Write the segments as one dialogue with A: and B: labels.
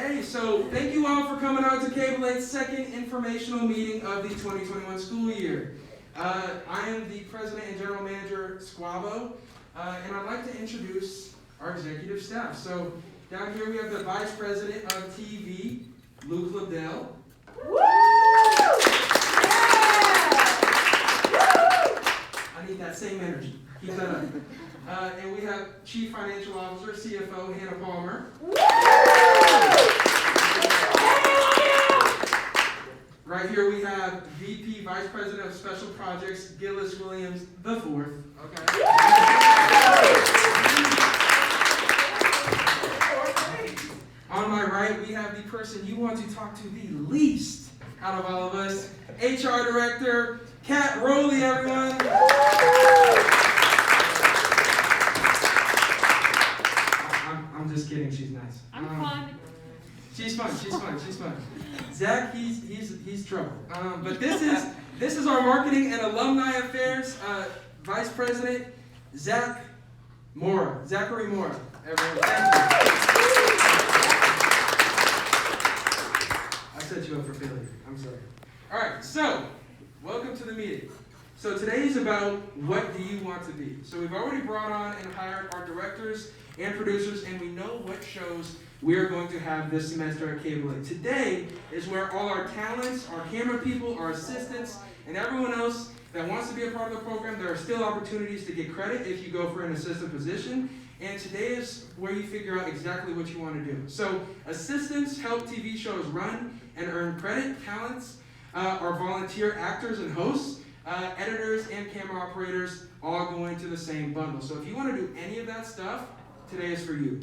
A: Hey, so thank you all for coming out to Cable 8's second informational meeting of the 2021 school year. I am the president and general manager, Squabo, and I'd like to introduce our executive staff. So down here we have the vice president of TV, Luke Liddell. Woo! I need that same energy. Keep that up. And we have Chief Financial Officer, CFO, Hannah Palmer. Right here we have VP, Vice President of Special Projects, Gillis Williams IV. Okay. On my right, we have the person you want to talk to the least out of all of us, HR Director, Kat Rowley, everyone. I'm just kidding, she's nice.
B: I'm fun.
A: She's fun. Zach, he's trouble. But this is our marketing and alumni affairs vice president, Mora. Zachary Mora. Everyone, thank you. I set you up for failure. I'm sorry. All right, so welcome to the meeting. So today is about what do you want to be. So we've already brought on and hired our directors and producers, and we know what shows we are going to have this semester at Cable 8. Today is where all our talents, our camera people, our assistants, and everyone else that wants to be a part of the program, there are still opportunities to get credit if you go for an assistant position. And today is where you figure out exactly what you want to do. So assistants help TV shows run and earn credit. Talents are volunteer actors and hosts. Editors and camera operators all go into the same bundle. So if you want to do any of that stuff, today is for you.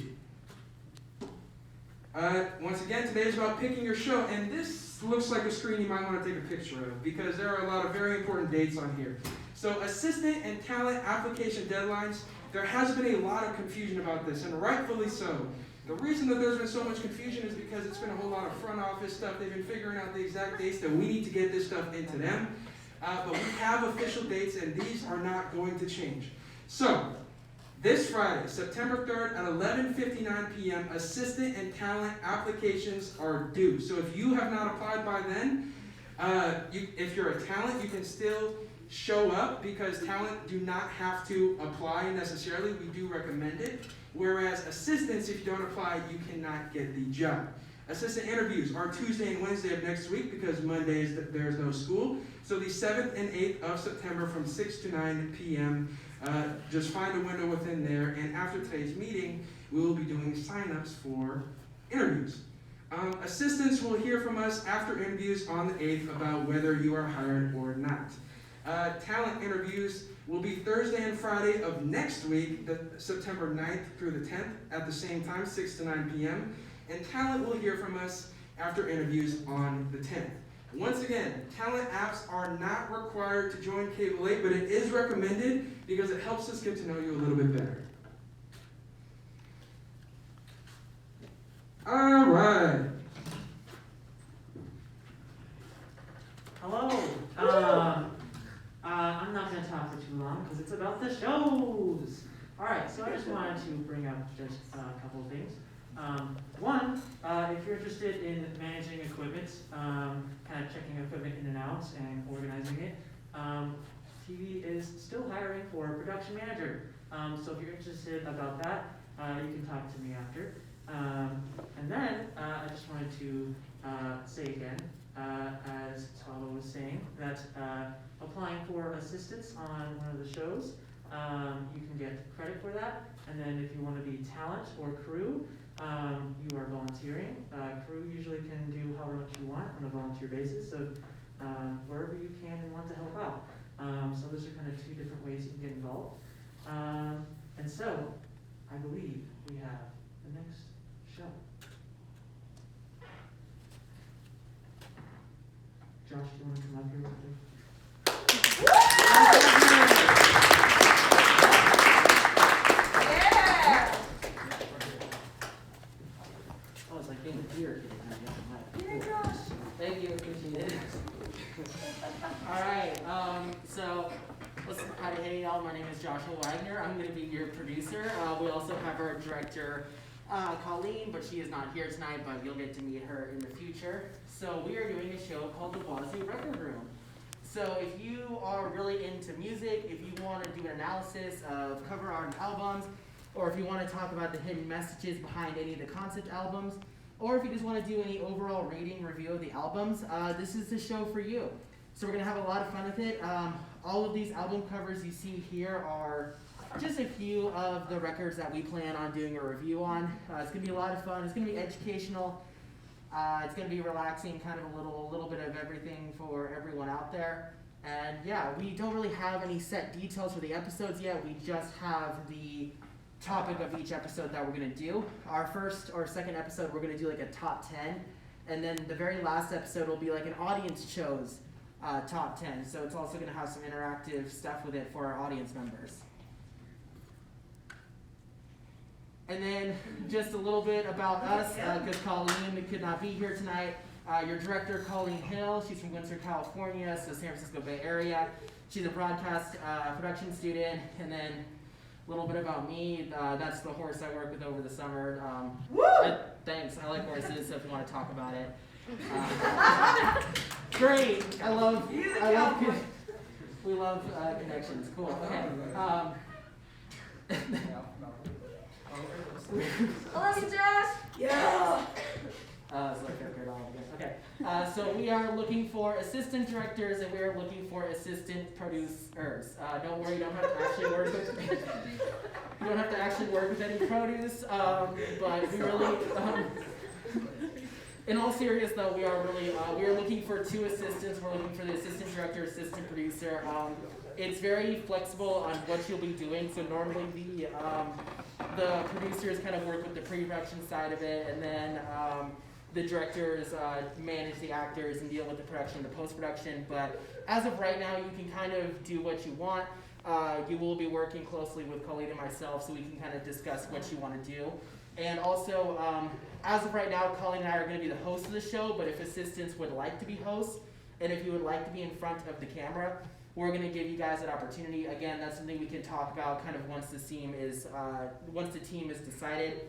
A: Once again, today is about picking your show, and this looks like a screen you might want to take a picture of because there are a lot of very important dates on here. So assistant and talent application deadlines, there has been a lot of confusion about this, and rightfully so. The reason that there's been so much confusion is because it's been a whole lot of front office stuff. They've been figuring out the exact dates that we need to get this stuff into them. But we have official dates, and these are not going to change. So, this Friday, September 3rd at 11:59 p.m., assistant and talent applications are due. So if you have not applied by then, if you're a talent, you can still show up because talent do not have to apply necessarily. We do recommend it. Whereas assistants, if you don't apply, you cannot get the job. Assistant interviews are Tuesday and Wednesday of next week because Mondays there's no school. So the 7th and 8th of September from 6 to 9 p.m. Just find a window within there. And after today's meeting, we will be doing sign-ups for interviews. Assistants will hear from us after interviews on the 8th about whether you are hired or not. Talent interviews will be Thursday and Friday of next week, September 9th through the 10th at the same time, 6 to 9 p.m. And talent will hear from us after interviews on the 10th. Once again, talent apps are not required to join Cable 8, but it is recommended because it helps us get to know you a little bit better. All right.
C: Hello. I'm not going to talk for too long because it's about the shows. All right, so I just wanted to bring up just a couple of things. One, if you're interested in managing equipment, kind of checking equipment in and out and organizing it, TV is still hiring for a production manager. So if you're interested about that, you can talk to me after. And then I just wanted to say again, as Tala was saying, that applying for assistance on one of the shows, you can get credit for that. And then if you want to be talent or crew, you are volunteering. Crew usually can do however much you want on a volunteer basis, so wherever you can and want to help out. So those are kind of two different ways you can get involved. And so, I believe we have the next show. Josh, do you want to come up here with me?
D: Thank you, appreciate it. All right, so listen, hey y'all, my name is Joshua Wagner. I'm going to be your producer. We also have our director, Colleen, but she is not here tonight, but you'll get to meet her in the future. So we are doing a show called the Wazoo Record Room. So if you are really into music, if you want to do an analysis of cover art and albums, or if you want to talk about the hidden messages behind any of the concept albums, or if you just want to do any overall rating review of the albums, this is the show for you. So we're going to have a lot of fun with it. All of these album covers you see here are just a few of the records that we plan on doing a review on. It's going to be a lot of fun. It's going to be educational. It's going to be relaxing, kind of a little bit of everything for everyone out there. And yeah, we don't really have any set details for the episodes yet. We just have the topic of each episode that we're going to do. Our first or second episode, we're going to do like a top 10. And then the very last episode will be like an audience chose top 10. So it's also going to have some interactive stuff with it for our audience members. And then just a little bit about us, because Colleen could not be here tonight. Your director, Colleen Hill, she's from Windsor, California, so San Francisco Bay Area. She's a broadcast production student. And then a little bit about me, that's the horse I work with over the summer. Thanks, I like horses, so if you want to talk about it. Great, we love connections, cool, okay.
B: I love you, Josh! Yeah!
D: Okay, so we are looking for assistant directors and we are looking for assistant producers. Don't worry, you don't have to actually work with any produce, but we really, in all seriousness though, we are looking for 2 assistants. We're looking for the assistant director, assistant producer. It's very flexible on what you'll be doing. So normally the producers kind of work with the pre-production side of it, and then the directors manage the actors and deal with the production, the post-production. But as of right now, you can kind of do what you want. You will be working closely with Colleen and myself, so we can kind of discuss what you want to do. And also, as of right now, Colleen and I are going to be the hosts of the show, but if assistants would like to be hosts, and if you would like to be in front of the camera, we're going to give you guys that opportunity. Again, that's something we can talk about kind of once the team is decided.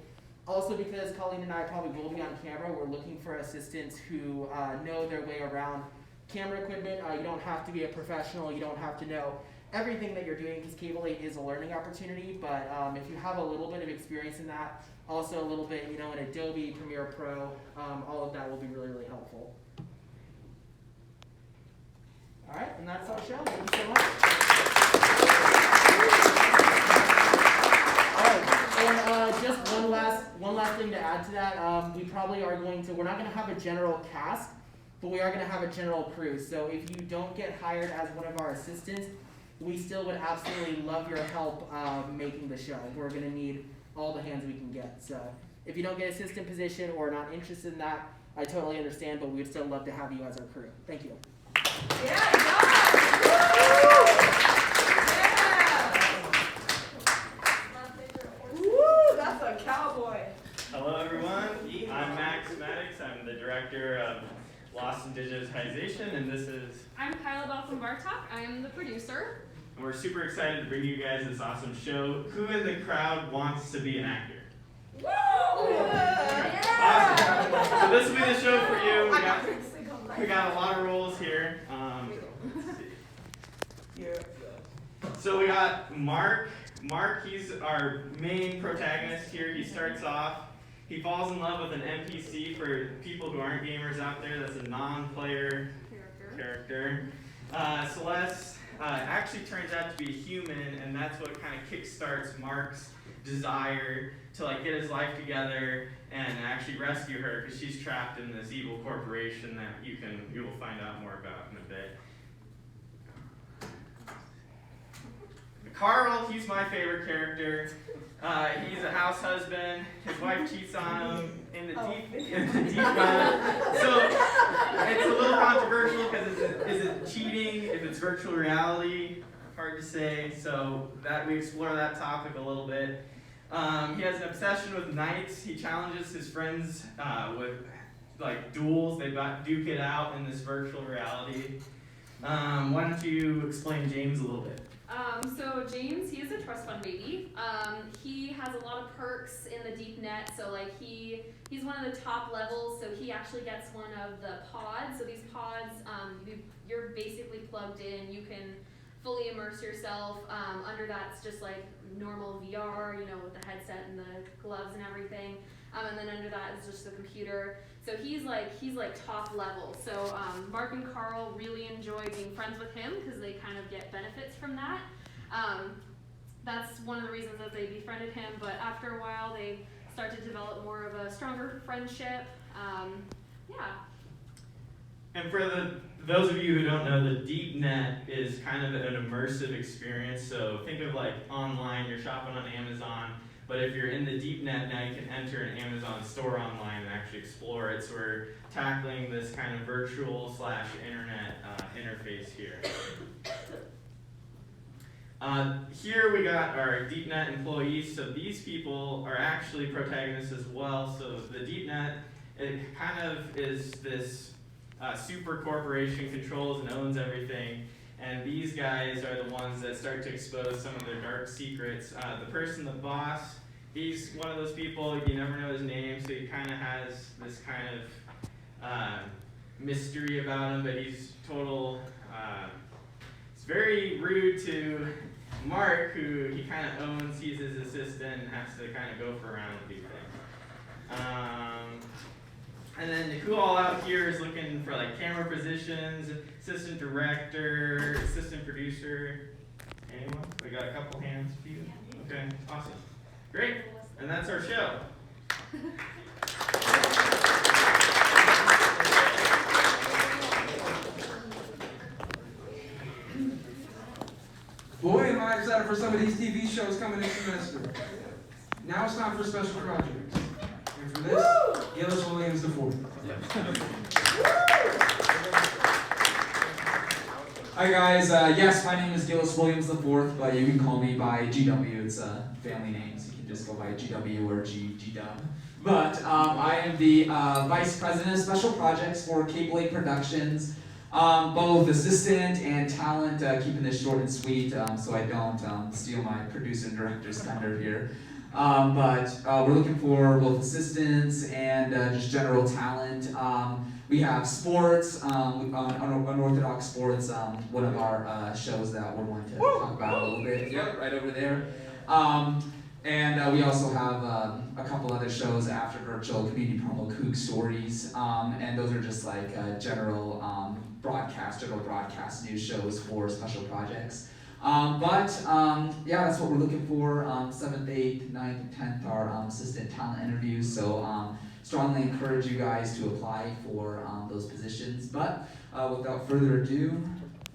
D: Also, because Colleen and I probably will be on camera, we're looking for assistants who know their way around camera equipment. You don't have to be a professional. You don't have to know everything that you're doing, because Cable 8 is a learning opportunity. But if you have a little bit of experience in that, also a little bit, in Adobe, Premiere Pro, all of that will be really, really helpful. All right, and that's our show. Thank you so much. All right, and just one last thing to add to that. We probably are we're not going to have a general cast, but we are going to have a general crew. So if you don't get hired as one of our assistants, we still would absolutely love your help making the show. We're going to need all the hands we can get. So if you don't get assistant position or not interested in that, I totally understand, but we'd still love to have you as our crew. Thank you.
B: Yeah, Josh! Yeah! Woo, that's a cowboy.
E: Hello everyone, I'm Max Maddox. I'm the director of Lost in Digitization, and this is...
F: I'm Kyla Baltham-Bartok. I am the producer.
E: And we're super excited to bring you guys this awesome show. Who in the crowd wants to be an actor?
B: Woo!
E: Yeah. Awesome. So this will be the show for you. We got a lot of roles here. So we got Mark. Mark, he's our main protagonist here. He starts off, he falls in love with an NPC. For people who aren't gamers out there, that's a non-player character. Celeste actually turns out to be human, and that's what kind of kickstarts Mark's desire to get his life together and actually rescue her, because she's trapped in this evil corporation that you will find out more about in a bit. Carl, he's my favorite character. He's a house husband. His wife cheats on him in the deep web. So it's a little controversial, because is it cheating if it's virtual reality? Hard to say. So that we explore that topic a little bit. He has an obsession with knights. He challenges his friends with duels. They duke it out in this virtual reality. Why don't you explain James a little bit?
F: So James, he is a trust fund baby. He has a lot of perks in the deep net. So like he's one of the top levels. So he actually gets one of the pods. So these pods, you're basically plugged in. You can fully immerse yourself. Under that's just like normal VR, you know, with the headset and the gloves and everything. And then under that is just the computer. So he's like top level. So Mark and Carl really enjoy being friends with him because they kind of get benefits from that. That's one of the reasons that they befriended him. But after a while, they start to develop more of a stronger friendship. Yeah.
E: And for those of you who don't know, the deep net is kind of an immersive experience. So think of like online, you're shopping on Amazon, but if you're in the deep net now, you can enter an Amazon store online and actually explore it. So we're tackling this kind of virtual / internet interface here. Here we got our deep net employees. So these people are actually protagonists as well. So the deep net, it kind of is this super corporation, controls and owns everything, and these guys are the ones that start to expose some of their dark secrets. The person, the boss, he's one of those people, you never know his name, so he kind of has this kind of mystery about him, but he's total, it's very rude to Mark, who he kind of owns. He's his assistant and has to kind of go for around and do things. And then who all out here is looking for like camera positions, assistant director, assistant producer? Anyone? We got a couple hands for you. Okay, awesome. Great. And that's our show.
A: Boy, am I excited for some of these TV shows coming this semester. Now it's time for special projects. And for this, Gillis Williams IV.
G: Hi guys, yes, my name is Gillis Williams IV, but you can call me by GW. It's a family name, so you can just go by GW or GW. But I am the Vice President of Special Projects for Cable 8 Productions. Both assistant and talent, keeping this short and sweet so I don't steal my producer and director's thunder here. But we're looking for both assistants and just general talent. We have sports, Unorthodox Sports, one of our shows that we're going to talk about a little bit. Yep, right over there. And we also have a couple other shows after virtual, community promo, Cougar stories, and those are just like general broadcast news shows for special projects. Yeah, that's what we're looking for. 7th, 8th, 9th, and 10th are assistant talent interviews, so strongly encourage you guys to apply for those positions. But without further ado,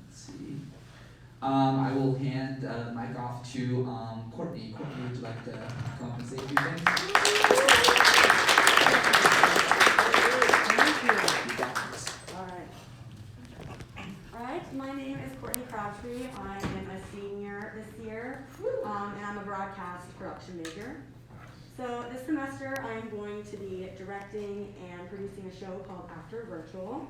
G: let's see. I will hand the mic off to Courtney. Courtney, would you like to come up and say a few things?
B: Alright, my name is Courtney Crawford. I am a senior this year, and I'm a broadcast production major. So this semester I'm going to be directing and producing a show called After Virtual.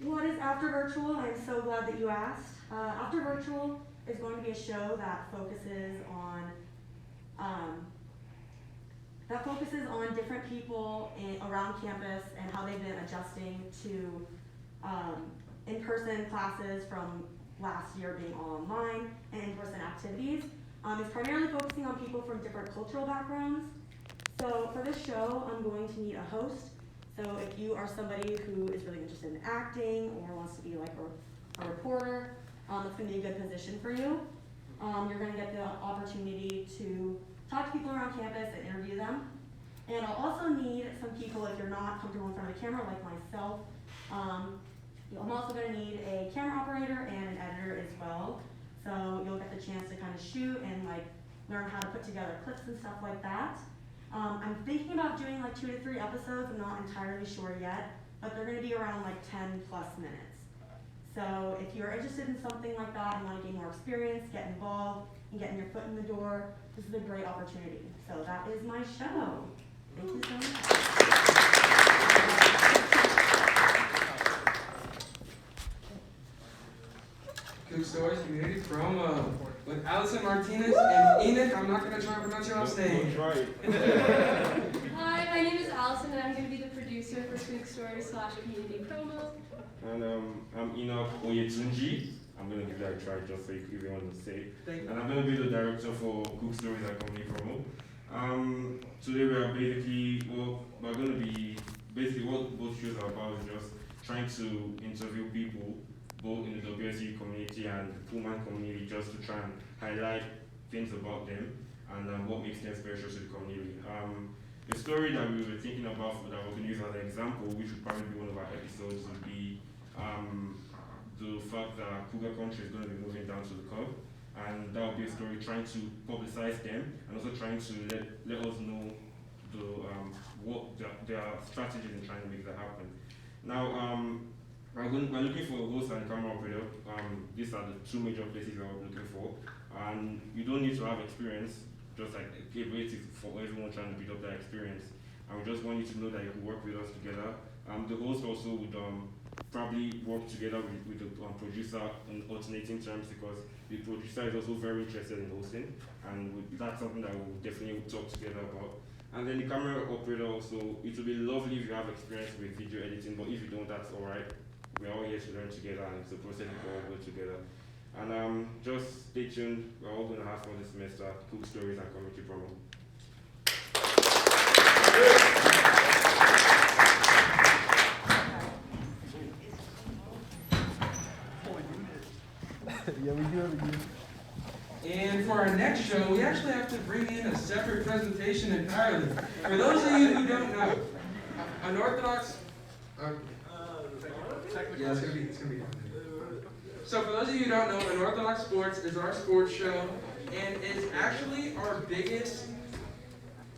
B: What is After Virtual? I'm so glad that you asked. After Virtual is going to be a show that focuses on different people around campus and how they've been adjusting to in-person classes from last year being all online and in-person activities. It's primarily focusing on people from different cultural backgrounds. So for this show, I'm going to need a host. So if you are somebody who is really interested in acting or wants to be like a reporter, it's going to be a good position for you. You're going to get the opportunity to talk to people around campus and interview them. And I'll also need some people, if you're not comfortable in front of the camera like myself, I'm also going to need a camera operator and an editor as well. So you'll get the chance to kind of shoot and like learn how to put together clips and stuff like that. I'm thinking about doing like 2 to 3 episodes. I'm not entirely sure yet, but they're going to be around like 10 plus minutes. So if you're interested in something like that and want to gain more experience, get involved, and getting your foot in the door, this is a great opportunity. So that is my show. Thank you so much.
H: right.
I: Hi, my name is Allison, and I'm going to be the producer for Quick Story / Community Promo.
H: And I'm Enoch Oyetunji. I'm going to give that a try just so if you want to say.
A: Thank you.
H: And I'm going to be the director for Cook Stories and Community Promo. Today we are basically, we're going to be, basically what both shows are about is just trying to interview people, both in the WSU community and the Pullman community, just to try and highlight things about them and what makes them special to the community. The story that we were thinking about that we're going to use as an example, which would probably be one of our episodes, would be the fact that Cougar country is going to be moving down to the Cub, and that will be a story trying to publicize them and also trying to let us know the what their strategies in trying to make that happen. Now, we're looking for a host and camera operator. These are the two major places that we're looking for, and you don't need to have experience. Just like a capability for everyone trying to build up that experience. And we just want you to know that you can work with us together. The host also would probably work together with the producer in alternating terms, because the producer is also very interested in hosting, and that's something that we'll definitely talk together about. And then the camera operator also, it would be lovely if you have experience with video editing, but if you don't, that's alright. We're all here to learn together, and it's a process we all go together. And just stay tuned, we're all going to have fun this semester, Cook Stories and Community Promo.
A: And for our next show, we actually have to bring in a separate presentation entirely. For those of you who don't know, Unorthodox. Yeah, it's gonna be. So for those of you who don't know, Unorthodox Sports is our sports show, and it's actually our biggest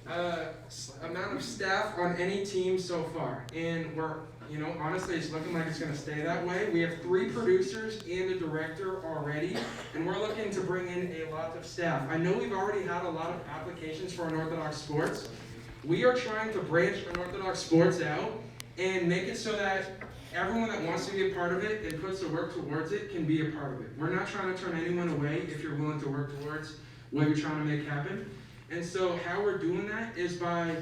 A: amount of staff on any team so far. And we're, honestly, it's looking like it's going to stay that way. We have 3 producers and a director already, and we're looking to bring in a lot of staff. I know we've already had a lot of applications for Unorthodox Sports. We are trying to branch Unorthodox Sports out and make it so that everyone that wants to be a part of it and puts the work towards it can be a part of it. We're not trying to turn anyone away if you're willing to work towards what you're trying to make happen. And so how we're doing that is by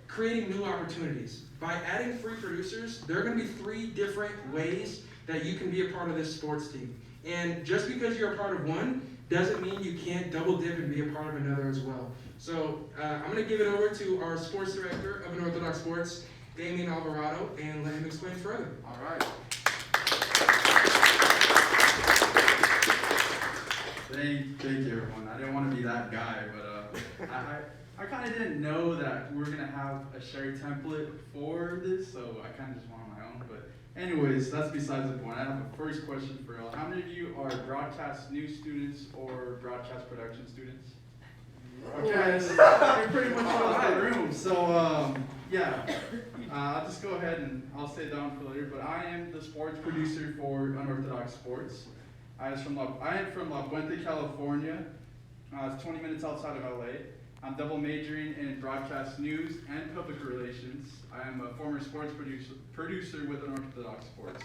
A: creating new opportunities. By adding 3 producers, there are going to be 3 different ways that you can be a part of this sports team. And just because you're a part of one doesn't mean you can't double dip and be a part of another as well. So I'm going to give it over to our sports director of Unorthodox Sports, Damien Alvarado, and let him explain further.
J: All right. Thank you, everyone. I didn't want to be that guy, but I kind of didn't know that we were going to have a shared template for this, so I kind of just went on my own. But anyways, that's besides the point. I have a first question for y'all. How many of you are broadcast news students or broadcast production students? Okay, so you're pretty much out of the room. So, yeah, I'll just go ahead and I'll stay down for later. But I am the sports producer for Unorthodox Sports. I am from La Puente, California. It's 20 minutes outside of LA. I'm double majoring in broadcast news and public relations. I am a former sports producer with Unorthodox Sports.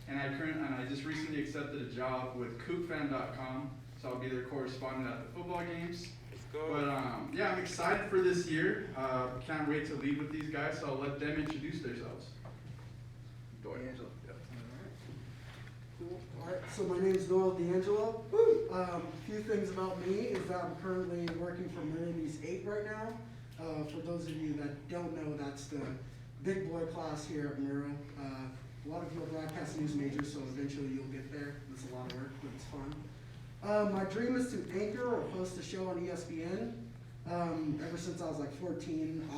J: And I just recently accepted a job with CougFan.com, so I'll be their correspondent at the football games. But yeah, I'm excited for this year. Can't wait to lead with these guys, so I'll let them introduce themselves.
K: Doyle D'angelo. Cool. All right, so my name is Doyle D'angelo. A few things about me is that I'm currently working for Murrow 8 right now. For those of you that don't know, that's the big boy class here at Murrow. A lot of you are broadcast news majors, so eventually you'll get there. It's a lot of work, but it's fun. My dream is to anchor or host a show on ESPN. Ever since I was like 14,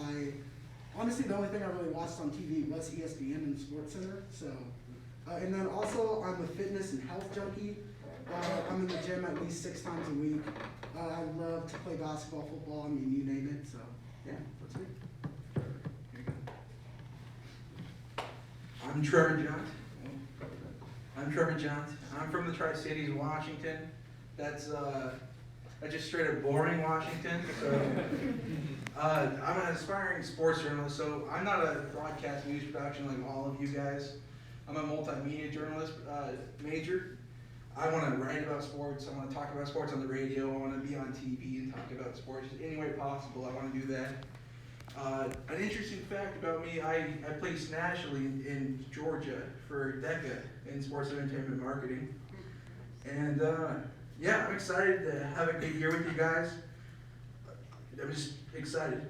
K: honestly, the only thing I really watched on TV was ESPN and Sportscenter. So, and then also I'm a fitness and health junkie. I'm in the gym at least 6 times a week. I love to play basketball, football, you name it. So, yeah, that's me.
L: I'm Trevor Johns. I'm from the Tri-Cities, Washington. That's just straight up boring Washington. So, I'm an aspiring sports journalist, so I'm not a broadcast news production like all of you guys. I'm a multimedia journalist major. I want to write about sports. I want to talk about sports on the radio. I want to be on TV and talk about sports any way possible. I want to do that. An interesting fact about me, I placed nationally in Georgia for DECA in sports and entertainment marketing. And yeah, I'm excited to have a good year with you guys. I'm just excited.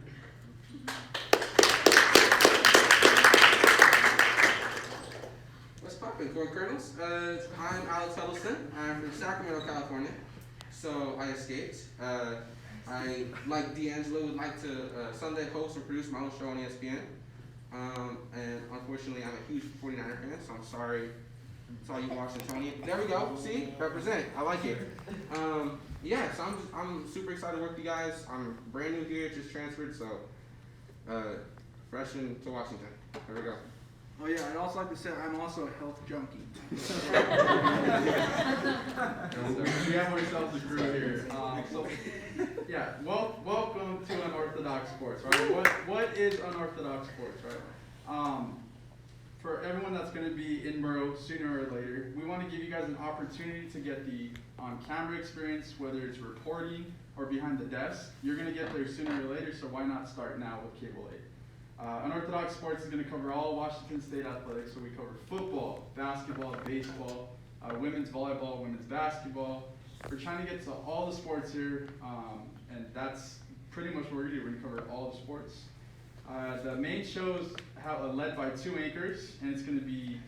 A: What's poppin', Corn Kernels? I'm Alex Huddleston. I'm from Sacramento, California. So I escaped. I, like D'Angelo, would like to someday host and produce my own show on ESPN. And unfortunately, I'm a huge 49er fan, so I'm sorry to all you Washingtonians. There we go. See? Represent. I like it. Yeah, so I'm super excited to work with you guys. I'm brand new here, just transferred, so fresh into Washington. There we go.
J: Oh yeah, I'd also like to say I'm also a health junkie. We have ourselves a crew here. So, yeah, welcome to Unorthodox Sports, right? What is Unorthodox Sports, right? For everyone that's going to be in Murrow sooner or later, we want to give you guys an opportunity to get the on-camera experience, whether it's reporting or behind the desk. You're going to get there sooner or later, so why not start now with Cable 8? Unorthodox Sports is going to cover all Washington State athletics, so we cover football, basketball, baseball, women's volleyball, women's basketball. We're trying to get to all the sports here, and that's pretty much what we're going to do. We're going to cover all the sports. The main show's led by 2 anchors, and it's going to be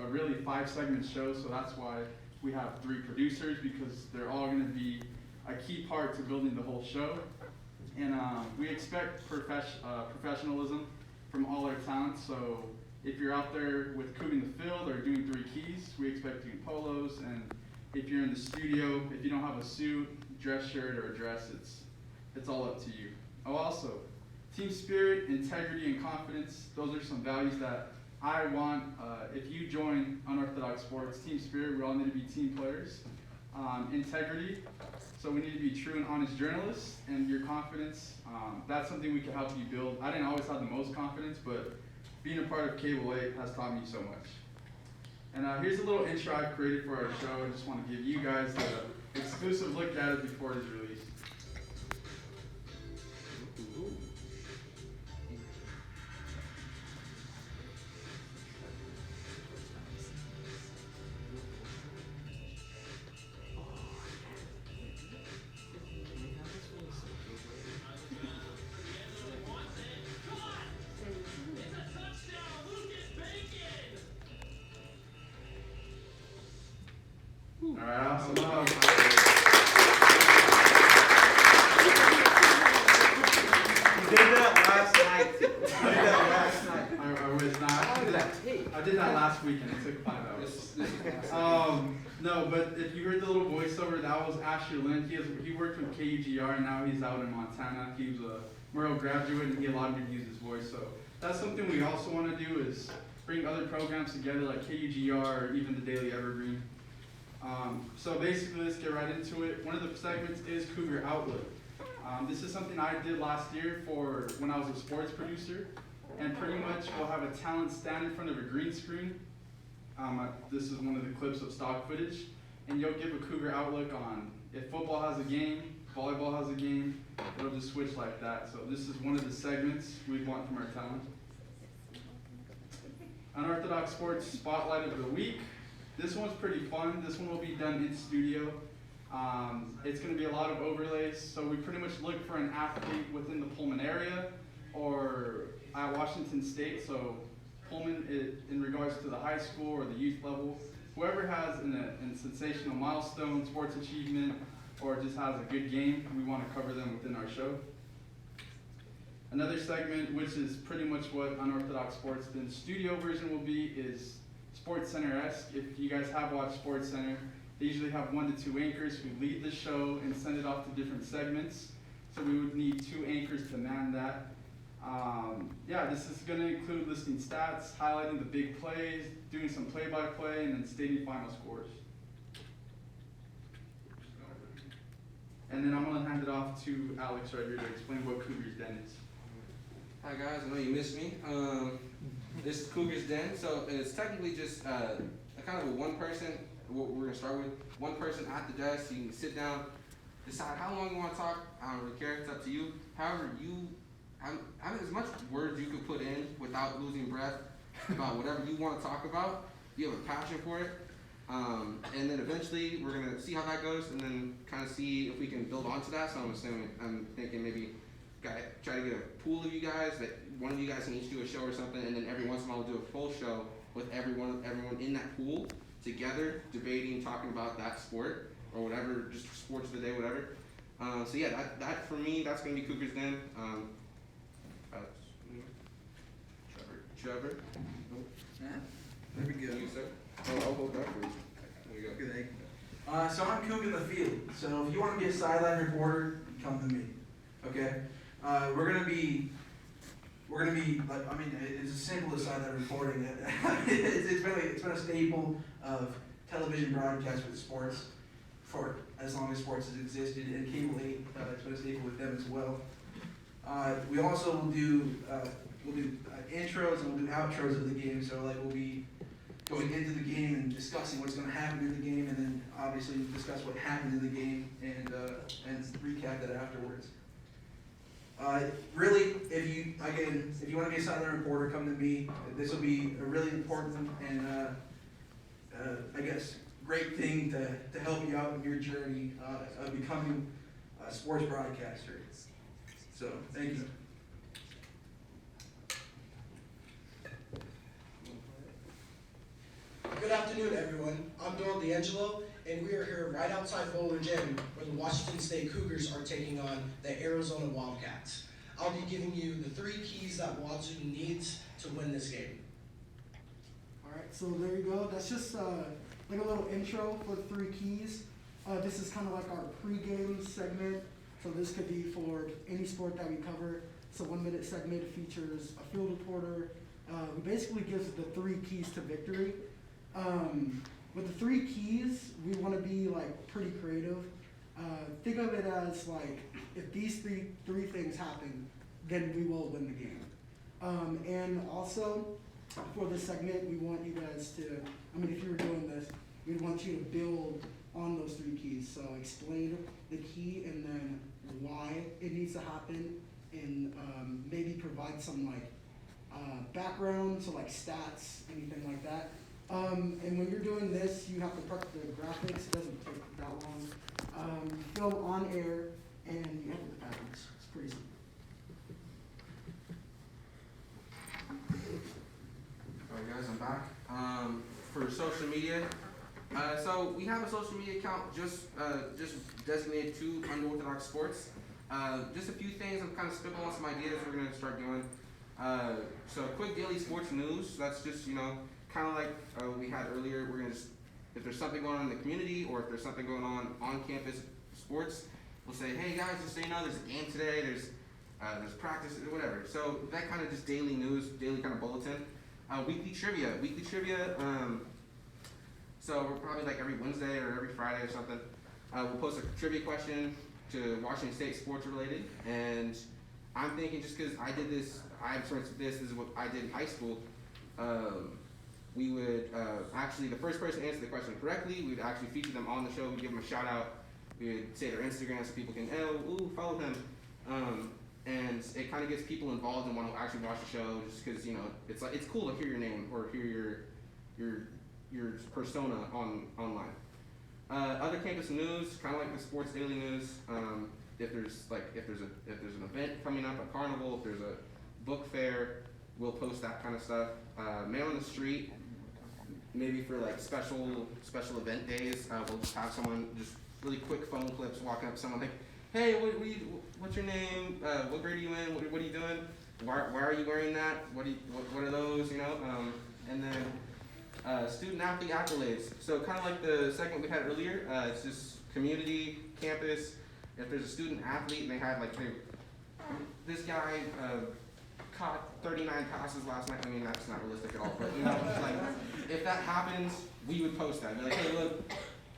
J: a really 5-segment show, so that's why we have 3 producers, because they're all going to be a key part to building the whole show. And we expect professionalism from all our talent, so if you're out there with cooting the field or doing 3 keys, we expect you in polos, and if you're in the studio, if you don't have a suit, dress shirt, or a dress, it's all up to you. Oh, also, team spirit, integrity, and confidence, those are some values that I want. If you join Unorthodox Sports, team spirit, we all need to be team players. Integrity, so we need to be true and honest journalists, and your confidence, that's something we can help you build. I didn't always have the most confidence, but being a part of Cable 8 has taught me so much. And here's a little intro I've created for our show. I just want to give you guys the exclusive look at it before it is released. All right, awesome.
L: You did that last night.
J: I was not. I did that last weekend. It took 5 hours. No, but if you heard the little voiceover, that was Asher Lynn. He worked with KUGR, and now he's out in Montana. He was a Murrow graduate, and he allowed me to use his voice. So that's something we also want to do, is bring other programs together like KUGR or even the Daily Evergreen. So basically, let's get right into it. One of the segments is Cougar Outlook. This is something I did last year for when I was a sports producer, and pretty much we'll have a talent stand in front of a green screen. This is one of the clips of stock footage, and you'll give a Cougar outlook on if football has a game, volleyball has a game, it'll just switch like that. So this is one of the segments we want from our talent. Unorthodox Sports Spotlight of the Week. This one's pretty fun. This one will be done in studio. It's going to be a lot of overlays, so we pretty much look for an athlete within the Pullman area or at Washington State, so Pullman in regards to the high school or the youth level. Whoever has a sensational milestone, sports achievement, or just has a good game, we want to cover them within our show. Another segment, which is pretty much what Unorthodox Sports, the studio version will be, is Sportscenter-esque. If you guys have watched Sportscenter, they usually have 1 to 2 anchors who lead the show and send it off to different segments. So we would need 2 anchors to man that. Yeah, this is going to include listing stats, highlighting the big plays, doing some play-by-play, and then stating final scores. And then I'm going to hand it off to Alex right here to explain what Cougar's Den is.
A: Hi guys, I know you missed me. This is Cougar's Den, so it's technically just a kind of a one-person
M: what we're gonna start with. One person at the desk, you can sit down, decide how long you wanna talk, I don't really care, it's up to you. However, have as much words you can put in without losing breath about whatever you wanna talk about. You have a passion for it. And then eventually we're gonna see how that goes and then kind of see if we can build onto that. So I'm thinking maybe try to get a pool of you guys that one of you guys can each do a show or something, and then every once in a while we'll do a full show with everyone in that pool together, debating, talking about that sport or whatever, just sports of the day, whatever. So yeah, that for me, that's gonna be Cougar's Den. Trevor.
L: Yeah, there we go.
M: You, sir. I'll hold that for you. There you go.
L: Good, thank you. So I'm Cougar in the field. So if you want to be a sideline reporter, come to me. Okay. We're gonna be like, I mean, it's as simple as sideline reporting. It's been a staple of television broadcasts with sports for as long as sports has existed, and cable 8, it's been a staple with them as well. We also will do intros and we'll do outros of the game. So like we'll be going into the game and discussing what's going to happen in the game, and then obviously discuss what happened in the game and recap that afterwards. Really, if you want to be a sideline reporter, come to me. This will be a really important and I guess great thing to help you out in your journey of becoming a sports broadcaster. So thank you.
N: Good afternoon, everyone. I'm Doyle D'Angelo, and we are here right outside Bowling Gym, where the Washington State Cougars are taking on the Arizona Wildcats. I'll be giving you the 3 keys that Wazoo needs to win this game.
K: All right, so there you go. That's just like a little intro for the 3 keys. This is kind of like our pregame segment. So this could be for any sport that we cover. So 1-minute segment features a field reporter. Who basically gives the 3 keys to victory. With the 3 keys, we want to be like pretty creative. Think of it as like, if these three things happen, then we will win the game. And also, for this segment, we want you guys to, if you were doing this, we'd want you to build on those 3 keys. So explain the key and then why it needs to happen, and maybe provide some like background, so like stats, anything like that. And when you're doing this, you have to prep the graphics. It doesn't take that long. You film on air, and you edit the patterns. It's pretty simple.
M: Alright guys, I'm back. For social media, so we have a social media account just designated to Unorthodox Sports. Just a few things, I'm kind of spitballing some ideas we're going to start doing. So quick daily sports news, that's just, kind of like we had earlier, we're going to just, if there's something going on in the community or if there's something going on campus sports, we'll say, hey guys, just so you know, there's a game today, there's practice, whatever. So that kind of just daily news, daily kind of bulletin. Weekly trivia, so we're probably like every Wednesday or every Friday or something. We'll post a trivia question to Washington State sports related, and I'm thinking just because I did this, I experienced this is what I did in high school. We would actually, the first person to answer the question correctly, we would actually feature them on the show. We'd give them a shout out. We would say their Instagram so people can, follow him. And it kind of gets people involved and want to actually watch the show, just because it's cool to hear your name or hear your persona online. Other campus news, kind of like the sports daily news. If there's an event coming up, a carnival, if there's a book fair, we'll post that kind of stuff. Man on the street, maybe for like special event days, we'll just have someone just really quick phone clips walking up to someone like, hey, what's your name? What grade are you in? What are you doing? Why are you wearing that? What are those? And then student athlete accolades. So kind of like the segment we had earlier. It's just community, campus. If there's a student athlete and they had like, hey, this guy caught 39 passes last night. That's not realistic at all. But like if that happens, we would post that. Be like, hey, look,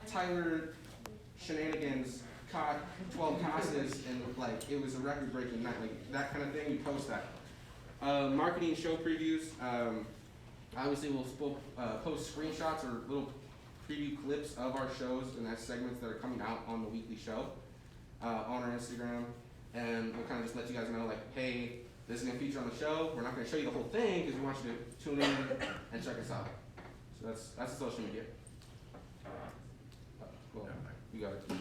M: Tyler Shenanigans caught 12 passes and like it was a record-breaking night. Like that kind of thing, we post that. Marketing show previews. Obviously, we'll post screenshots or little preview clips of our shows and that's segments that are coming out on the weekly show on our Instagram, and we'll kind of just let you guys know, like, hey, this is going to feature on the show. We're not going to show you the whole thing because we want you to tune in and check us out. So that's the social media. Well, you got it.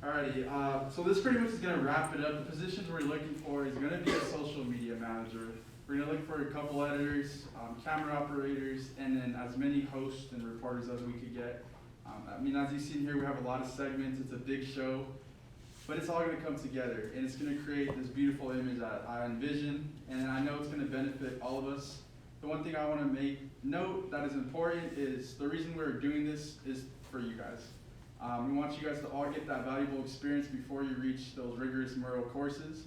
J: Alrighty, so this pretty much is going to wrap it up. The positions we're looking for is going to be a social media manager. We're going to look for a couple editors, camera operators, and then as many hosts and reporters as we could get. I mean, as you've seen here, we have a lot of segments. It's a big show, but it's all going to come together, and it's going to create this beautiful image that I envision, and I know it's going to benefit all of us. The one thing I want to make note that is important is the reason we're doing this is for you guys. We want you guys to all get that valuable experience before you reach those rigorous Murrow courses.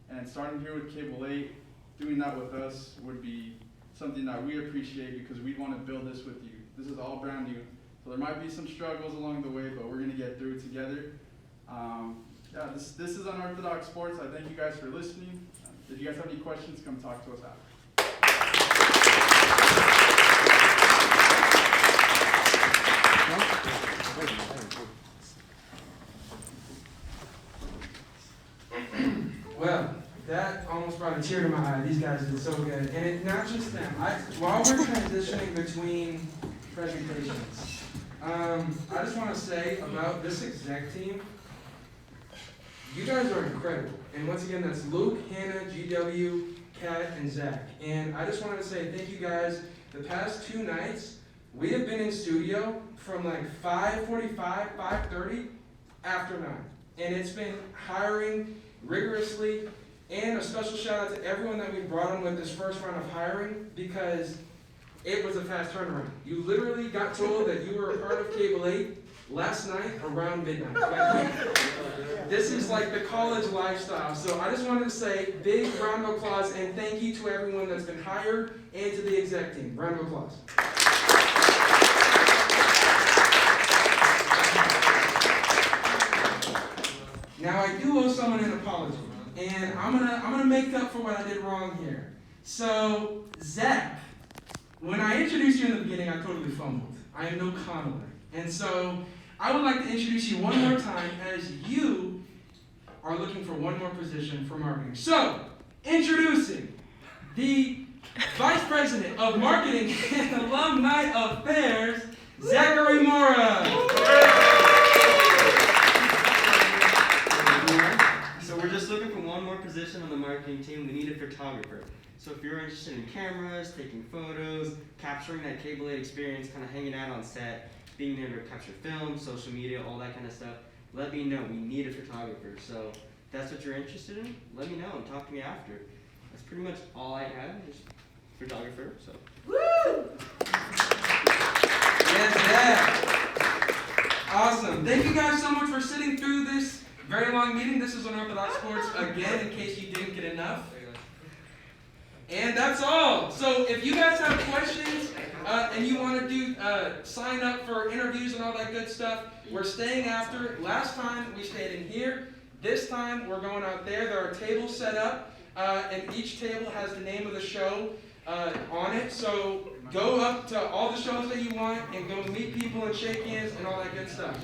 J: And starting here with Cable 8, doing that with us would be something that we appreciate because we want to build this with you. This is all brand new. So there might be some struggles along the way, but we're going to get through it together. Yeah, this is Unorthodox Sports. I thank you guys for listening. If you guys have any questions, come talk to us after.
A: Well, that almost brought a tear to my eye. These guys did so good. And it, not just them. While we're transitioning between presentations, I just want to say about this exec team, you guys are incredible. And once again, that's Luke, Hannah, GW, Kat, and Zach. And I just wanted to say thank you guys. The past 2 nights, we have been in studio from like 5:45, 5:30 after 9. And it's been hiring rigorously, and a special shout out to everyone that we brought on with this first round of hiring because it was a fast turnaround. You literally got told that you were a part of Cable 8 last night around midnight. This is like the college lifestyle. So I just wanted to say big round of applause and thank you to everyone that's been hired and to the exec team. Round of applause. Now I do owe someone an apology, and I'm gonna make up for what I did wrong here. So Zach, when I introduced you in the beginning, I totally fumbled. I am no Connolly, and so I would like to introduce you one more time as you are looking for one more position for marketing. So introducing the Vice President of Marketing and Alumni Affairs, Zachary Mora.
O: So we're just looking for one more position on the marketing team. We need a photographer. So if you're interested in cameras, taking photos, capturing that Cable 8 experience, kind of hanging out on set, being able to capture film, social media, all that kind of stuff, let me know. We need a photographer. So if that's what you're interested in, let me know and talk to me after. That's pretty much all I have, just photographer. So.
A: Woo! Yes, yeah. Awesome. Thank you guys so much for sitting through this very long meeting. This is Unorthodox Sports again, in case you didn't get enough. And that's all. So if you guys have questions and you want to do sign up for interviews and all that good stuff, we're staying after. Last time we stayed in here. This time we're going out there. There are tables set up, and each table has the name of the show on it. So go up to all the shows that you want and go meet people and shake hands and all that good stuff.